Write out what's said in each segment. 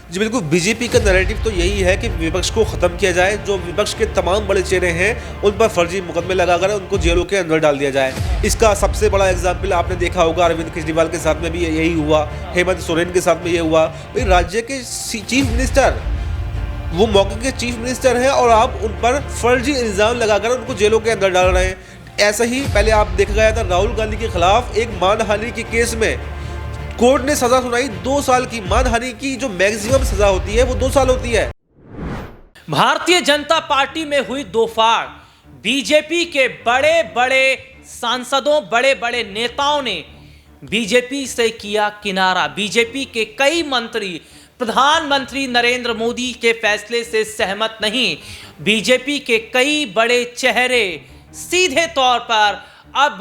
जी बिल्कुल, बीजेपी का नैरेटिव तो यही है कि विपक्ष को ख़त्म किया जाए, जो विपक्ष के तमाम बड़े चेहरे हैं, उन पर फर्जी मुकदमे लगाकर उनको जेलों के अंदर डाल दिया जाए। इसका सबसे बड़ा एग्ज़ाम्पल आपने देखा होगा, अरविंद केजरीवाल के साथ में भी यही हुआ, हेमंत सोरेन के साथ में ये हुआ। भाई राज्य के चीफ मिनिस्टर, वो मौके के चीफ मिनिस्टर हैं और आप उन पर फर्जी इल्ज़ाम लगाकर उनको जेलों के अंदर डाल रहे हैं। ऐसा ही पहले आप देखा गया था राहुल गांधी के खिलाफ एक मानहानि के केस में कोर्ट ने सजा सुनाई 2 साल की। मानहानि की जो मैक्सिमम सजा होती है वो 2 साल होती है। भारतीय जनता पार्टी में हुई दो फाड़। बीजेपी के बड़े बड़े सांसदों, बड़े बड़े नेताओं ने बीजेपी से किया किनारा। बीजेपी के कई मंत्री प्रधानमंत्री नरेंद्र मोदी के फैसले से सहमत नहीं। बीजेपी के कई बड़े चेहरे सीधे तौर पर अब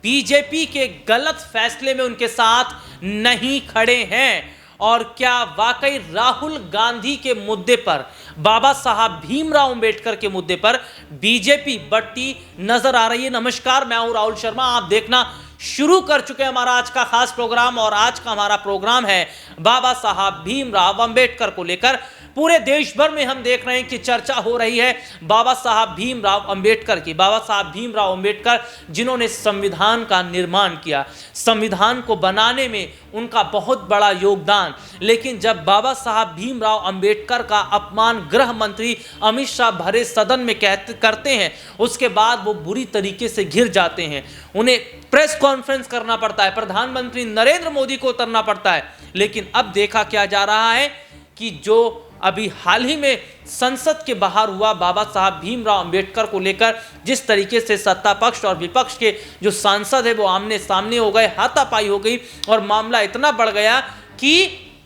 बीजेपी के गलत फैसले में उनके साथ नहीं खड़े हैं। और क्या वाकई राहुल गांधी के मुद्दे पर, बाबा साहब भीमराव अंबेडकर के मुद्दे पर बीजेपी बढ़ती नजर आ रही है? नमस्कार, मैं हूं राहुल शर्मा। आप देखना शुरू कर चुके हैं हमारा आज का खास प्रोग्राम, और आज का हमारा प्रोग्राम है बाबा साहब भीमराव अंबेडकर को लेकर। पूरे देश भर में हम देख रहे हैं कि चर्चा हो रही है बाबा साहब भीमराव अंबेडकर की। बाबा साहब भीमराव अंबेडकर जिन्होंने संविधान का निर्माण किया, संविधान को बनाने में उनका बहुत बड़ा योगदान। लेकिन जब बाबा साहब भीमराव अंबेडकर का अपमान गृह मंत्री अमित शाह भरे सदन में करते हैं, उसके बाद वो बुरी तरीके से घिर जाते हैं। उन्हें प्रेस कॉन्फ्रेंस करना पड़ता है, प्रधानमंत्री नरेंद्र मोदी को उतरना पड़ता है। लेकिन अब देखा क्या जा रहा है कि जो अभी हाल ही में संसद के बाहर हुआ, बाबा साहब भीमराव अंबेडकर को लेकर जिस तरीके से सत्ता पक्ष और विपक्ष के जो सांसद है वो आमने सामने हो गए, हाथापाई हो गई और मामला इतना बढ़ गया कि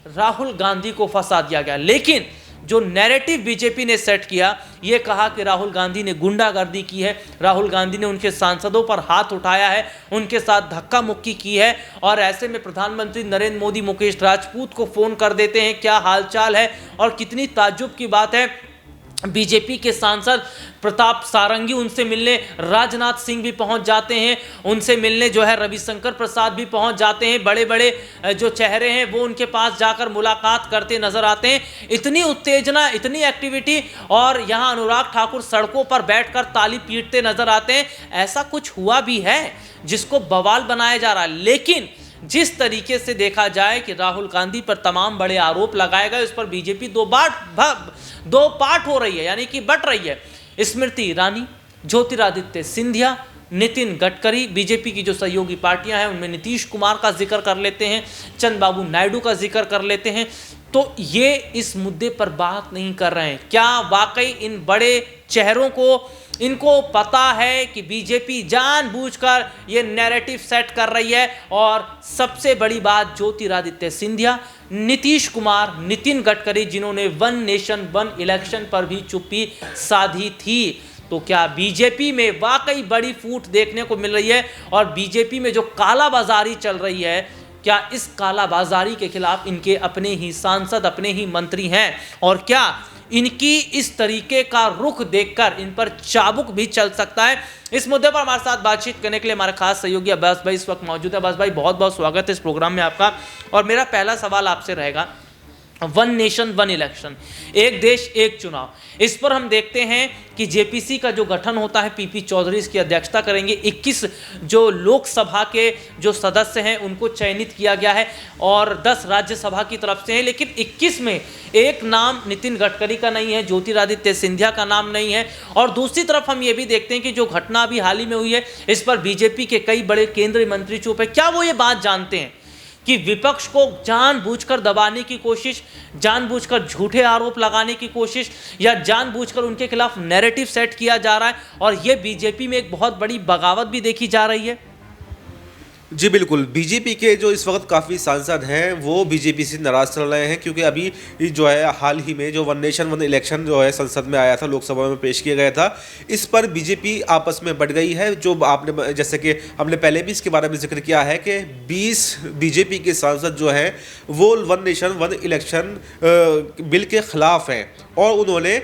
राहुल गांधी को फंसा दिया गया। लेकिन जो नैरेटिव बीजेपी ने सेट किया, ये कहा कि राहुल गांधी ने गुंडागर्दी की है, राहुल गांधी ने उनके सांसदों पर हाथ उठाया है, उनके साथ धक्का मुक्की की है। और ऐसे में प्रधानमंत्री नरेंद्र मोदी मुकेश राजपूत को फोन कर देते हैं, क्या हालचाल है। और कितनी ताज्जुब की बात है, बीजेपी के सांसद प्रताप सारंगी उनसे मिलने, राजनाथ सिंह भी पहुंच जाते हैं उनसे मिलने, जो है रविशंकर प्रसाद भी पहुंच जाते हैं। बड़े बड़े जो चेहरे हैं वो उनके पास जाकर मुलाकात करते नजर आते हैं। इतनी उत्तेजना, इतनी एक्टिविटी, और यहां अनुराग ठाकुर सड़कों पर बैठकर ताली पीटते नजर आते हैं। ऐसा कुछ हुआ भी है जिसको बवाल बनाया जा रहा है। लेकिन जिस तरीके से देखा जाए कि राहुल गांधी पर तमाम बड़े आरोप लगाए गए, उस पर बीजेपी दो पार्ट हो रही है, यानी कि बट रही है। स्मृति ईरानी, ज्योतिरादित्य सिंधिया, नितिन गडकरी, बीजेपी की जो सहयोगी पार्टियां हैं उनमें नीतीश कुमार का जिक्र कर लेते हैं, चंद्रबाबू नायडू का जिक्र कर लेते हैं। तो ये इस मुद्दे पर बात नहीं कर रहे हैं। क्या वाकई इन बड़े चेहरों को, इनको पता है कि बीजेपी जानबूझकर ये नैरेटिव सेट कर रही है? और सबसे बड़ी बात, ज्योतिरादित्य सिंधिया, नीतीश कुमार, नितिन गडकरी, जिन्होंने वन नेशन वन इलेक्शन पर भी चुप्पी साधी थी। तो क्या बीजेपी में वाकई बड़ी फूट देखने को मिल रही है? और बीजेपी में जो कालाबाजारी चल रही है, क्या इस कालाबाजारी के खिलाफ इनके अपने ही सांसद, अपने ही मंत्री हैं? और क्या इनकी इस तरीके का रुख देखकर इन पर चाबुक भी चल सकता है? इस मुद्दे पर हमारे साथ बातचीत करने के लिए हमारे खास सहयोगी अब्बास भाई इस वक्त मौजूद है। अब्बास भाई, बहुत बहुत स्वागत है इस प्रोग्राम में आपका। और मेरा पहला सवाल आपसे रहेगा, वन नेशन वन इलेक्शन, एक देश एक चुनाव, इस पर हम देखते हैं कि जेपीसी का जो गठन होता है, पीपी चौधरी इसकी अध्यक्षता करेंगे। 21 जो लोकसभा के जो सदस्य हैं उनको चयनित किया गया है और 10 राज्यसभा की तरफ से हैं। लेकिन 21 में एक नाम नितिन गडकरी का नहीं है, ज्योतिरादित्य सिंधिया का नाम नहीं है। और दूसरी तरफ हम ये भी देखते हैं कि जो घटना अभी हाल ही में हुई है, इस पर बीजेपी के कई बड़े केंद्रीय मंत्री चुप है। क्या वो ये बात जानते हैं कि विपक्ष को जानबूझकर दबाने की कोशिश, जानबूझकर झूठे आरोप लगाने की कोशिश, या जानबूझकर उनके खिलाफ नैरेटिव सेट किया जा रहा है, और ये बीजेपी में एक बहुत बड़ी बगावत भी देखी जा रही है? जी बिल्कुल, बीजेपी के जो इस वक्त काफ़ी सांसद हैं वो बीजेपी से नाराज़ चल रहे हैं, क्योंकि अभी जो है हाल ही में जो वन नेशन वन इलेक्शन जो है संसद में आया था, लोकसभा में पेश किया गया था, इस पर बीजेपी आपस में बढ़ गई है। जो आपने, जैसे कि हमने पहले भी इसके बारे में जिक्र किया है कि 20 बीजेपी के सांसद जो हैं वो one nation one election bill के खिलाफ हैं और उन्होंने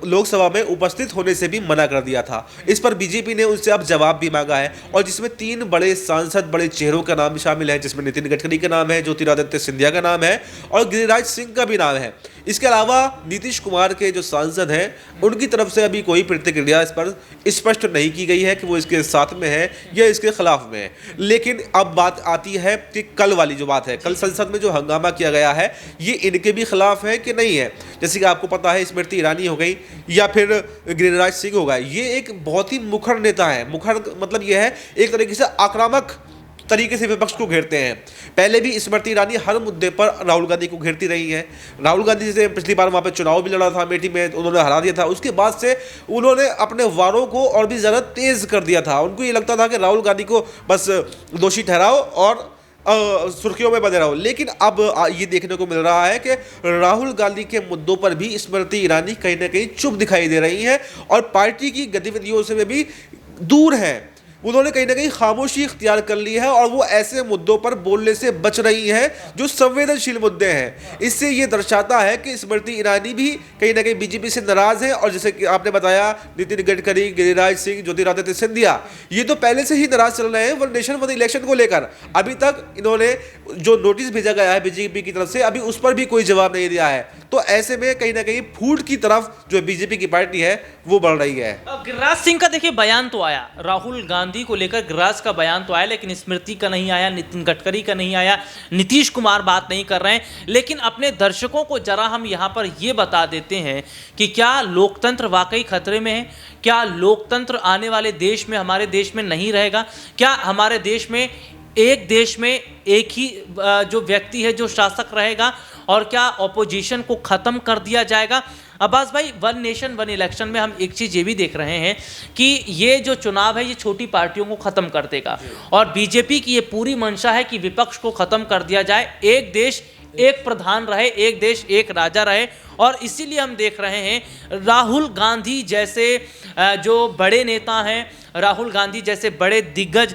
लोकसभा में उपस्थित होने से भी मना कर दिया था। इस पर बीजेपी ने उनसे अब जवाब भी मांगा है, और जिसमें 3 बड़े सांसद सांसद बड़े चेहरों का नाम भी शामिल है, जिसमें नितिन गडकरी का नाम है, ज्योतिरादित्य सिंधिया का नाम है और गिरिराज सिंह का भी नाम है। इसके अलावा नीतीश कुमार के जो सांसद हैं उनकी तरफ से अभी कोई प्रतिक्रिया इस पर स्पष्ट नहीं की गई है कि वो इसके साथ में है या इसके खिलाफ में है। लेकिन अब बात आती है कि कल वाली जो बात है, कल संसद में जो हंगामा किया गया है ये इनके भी खिलाफ है कि नहीं है। जैसे कि आपको पता है स्मृति ईरानी हो गई या फिर गिरिराज सिंह होगा, ये एक बहुत ही मुखर नेता है। मुखर मतलब ये है एक तरीके से आक्रामक तरीके से विपक्ष को घेरते हैं। पहले भी स्मृति ईरानी हर मुद्दे पर राहुल गांधी को घेरती रही हैं। राहुल गांधी से पिछली बार वहाँ पे चुनाव भी लड़ा था अमेठी में, उन्होंने हरा दिया था। उसके बाद से उन्होंने अपने वारों को और भी ज़्यादा तेज कर दिया था। उनको ये लगता था कि राहुल गांधी को बस दोषी ठहराओ और सुर्खियों में बने रहो। लेकिन अब ये देखने को मिल रहा है कि राहुल गांधी के मुद्दों पर भी स्मृति ईरानी कहीं ना कहीं चुप दिखाई दे रही हैं और पार्टी की गतिविधियों से भी दूर हैं। उन्होंने कहीं ना कहीं खामोशी इख्तियार कर ली है और वो ऐसे मुद्दों पर बोलने से बच रही हैं जो संवेदनशील मुद्दे हैं। इससे ये दर्शाता है कि स्मृति ईरानी भी कहीं ना कहीं बीजेपी से नाराज है। और जैसे कि आपने बताया नितिन गडकरी, गिरिराज सिंह, ज्योतिरादित्य सिंधिया, ये तो पहले से ही नाराज चल रहे हैं वन नेशन वन इलेक्शन को लेकर। अभी तक इन्होंने जो नोटिस भेजा गया है बीजेपी की तरफ से, अभी उस पर भी कोई जवाब नहीं दिया है। तो ऐसे में कहीं ना कहीं फूट की तरफ जो बीजेपी की पार्टी है वो बढ़ रही है। गिरिराज सिंह का देखिए बयान तो आया, राहुल गांधी को लेकर गिरिराज का बयान तो आया, लेकिन स्मृति का नहीं आया, नितिन गडकरी का नहीं आया, नीतीश कुमार बात नहीं कर रहे हैं। लेकिन अपने दर्शकों को जरा हम यहां पर यह बता देते हैं कि क्या लोकतंत्र वाकई खतरे में है? क्या लोकतंत्र आने वाले देश में, हमारे देश में नहीं रहेगा? क्या हमारे देश में एक ही जो व्यक्ति है जो शासक रहेगा? और क्या ऑपोजिशन को खत्म कर दिया जाएगा? अब्बास भाई, वन नेशन वन इलेक्शन में हम एक चीज़ ये भी देख रहे हैं कि ये जो चुनाव है ये छोटी पार्टियों को ख़त्म कर देगा और बीजेपी की ये पूरी मंशा है कि विपक्ष को ख़त्म कर दिया जाए, एक देश एक प्रधान रहे, एक देश एक राजा रहे। और इसीलिए हम देख रहे हैं राहुल गांधी जैसे जो बड़े नेता हैं, राहुल गांधी जैसे बड़े दिग्गज,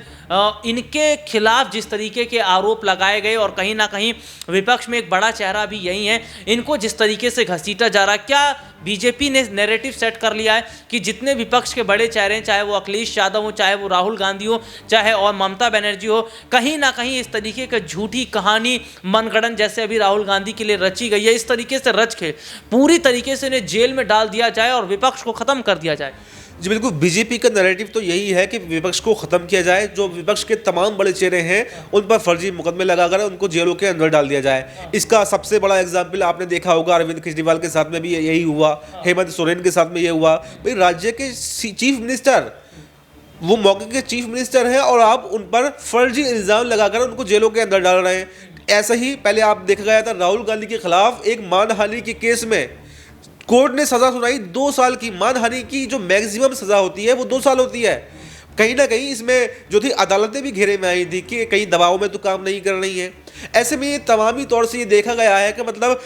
इनके खिलाफ जिस तरीके के आरोप लगाए गए और कहीं ना कहीं विपक्ष में एक बड़ा चेहरा भी यही है, इनको जिस तरीके से घसीटा जा रहा है, क्या बीजेपी ने नैरेटिव सेट कर लिया है कि जितने विपक्ष के बड़े चेहरे हैं, चाहे वो अखिलेश यादव हो, चाहे वो राहुल गांधी हो, चाहे और ममता बनर्जी हो, कहीं ना कहीं इस तरीके की झूठी कहानी मनगढ़ंत जैसे अभी राहुल गांधी के लिए रची गई है, इस तरीके से रच के पूरी तरीके से इन्हें जेल में डाल दिया जाए और विपक्ष को खत्म कर दिया जाए? जी बिल्कुल, बीजेपी का नैरेटिव तो यही है कि विपक्ष को ख़त्म किया जाए। जो विपक्ष के तमाम बड़े चेहरे हैं उन पर फर्जी मुकदमे लगाकर उनको जेलों के अंदर डाल दिया जाए। इसका सबसे बड़ा एग्जाम्पल आपने देखा होगा, अरविंद केजरीवाल के साथ में भी यही हुआ, हेमंत सोरेन के साथ में ये हुआ। भाई राज्य के चीफ मिनिस्टर, वो मौके के चीफ मिनिस्टर हैं और आप उन पर फर्जी इल्ज़ाम लगाकर उनको जेलों के अंदर डाल रहे हैं। ऐसा ही पहले आप देखा गया था राहुल गांधी के खिलाफ एक मानहानि के केस में कोर्ट ने सजा सुनाई 2 साल की। मानहानि की जो मैक्सिमम सजा होती है वो 2 साल होती है। कहीं ना कहीं इसमें जो थी अदालतें भी घेरे में आई थी कि कहीं दबाव में तो काम नहीं कर रही है। ऐसे में ये तमामी तौर से ये देखा गया है कि मतलब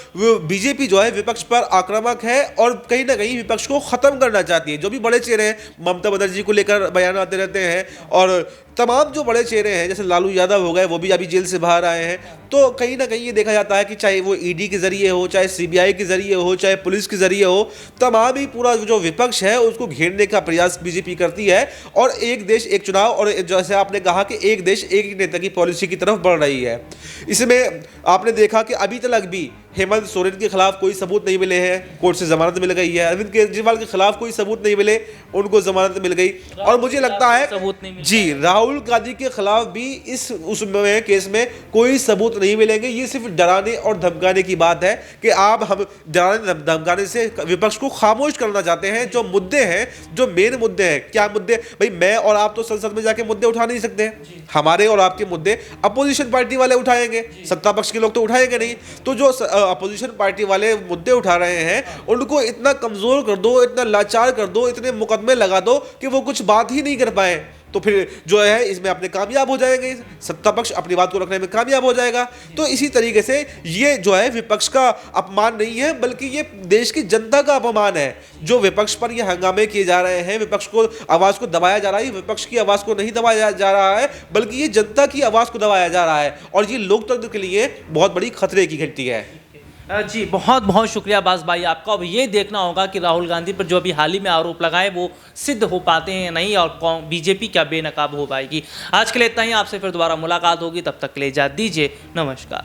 बीजेपी जो है विपक्ष पर आक्रामक है और कहीं ना कहीं विपक्ष को ख़त्म करना चाहती है। जो भी बड़े चेहरे हैं, ममता बनर्जी को लेकर बयान आते रहते हैं और तमाम जो बड़े चेहरे हैं जैसे लालू यादव हो गए, वो भी अभी जेल से बाहर आए हैं। तो कहीं ना कहीं ये देखा जाता है कि चाहे वो ईडी के जरिए हो, चाहे सीबीआई के जरिए हो, चाहे पुलिस के जरिए हो, तमाम ही पूरा जो विपक्ष है उसको घेरने का प्रयास बीजेपी करती है और एक देश एक चुनाव और जैसे आपने कहा कि एक देश एक ही नेता की पॉलिसी की तरफ बढ़ रही है। इसमें आपने देखा कि अभी तक भी हेमंत सोरेन के खिलाफ कोई सबूत नहीं मिले हैं, कोर्ट से जमानत मिल गई है। अरविंद केजरीवाल के खिलाफ कोई सबूत नहीं मिले, उनको जमानत मिल गई। और मुझे लगता है जी राहुल गांधी के खिलाफ भी उसमें केस में कोई सबूत नहीं मिलेंगे। ये सिर्फ डराने और धमकाने की बात है कि आप हम डराने धमकाने से विपक्ष को खामोश करना चाहते हैं। जो मुद्दे हैं, जो मेन मुद्दे हैं, क्या मुद्दे? भाई मैं और आप तो संसद में जाके मुद्दे उठा नहीं सकते, हमारे और आपके मुद्दे अपोजिशन पार्टी वाले उठाएंगे, सत्ता पक्ष के लोग तो उठाएंगे नहीं। तो जो अपोजिशन पार्टी वाले मुद्दे उठा रहे हैं उनको इतना कमजोर कर दो, इतना लाचार कर दो, इतने मुकदमे लगा दो कि वो कुछ बात ही नहीं कर पाए। तो फिर जो है इसमें अपने कामयाब हो जाएंगे, सत्ता पक्ष अपनी बात को रखने में कामयाब हो जाएगा। तो इसी तरीके से ये जो है विपक्ष का अपमान नहीं है, बल्कि ये देश की जनता का अपमान है। जो विपक्ष पर ये हंगामे किए जा रहे हैं, विपक्ष को आवाज़ को दबाया जा रहा है, विपक्ष की आवाज़ को नहीं दबाया जा रहा है, बल्कि ये जनता की आवाज़ को दबाया जा रहा है और ये लोकतंत्र के लिए बहुत बड़ी खतरे की घंटी है। जी बहुत बहुत शुक्रिया अब्बास भाई आपका। अब ये देखना होगा कि राहुल गांधी पर जो अभी हाल ही में आरोप लगाए वो सिद्ध हो पाते हैं या नहीं, और बीजेपी क्या बेनकाब हो पाएगी। आज के लिए इतना ही, आपसे फिर दोबारा मुलाकात होगी, तब तक के लिए इजाज़त दीजिए, नमस्कार।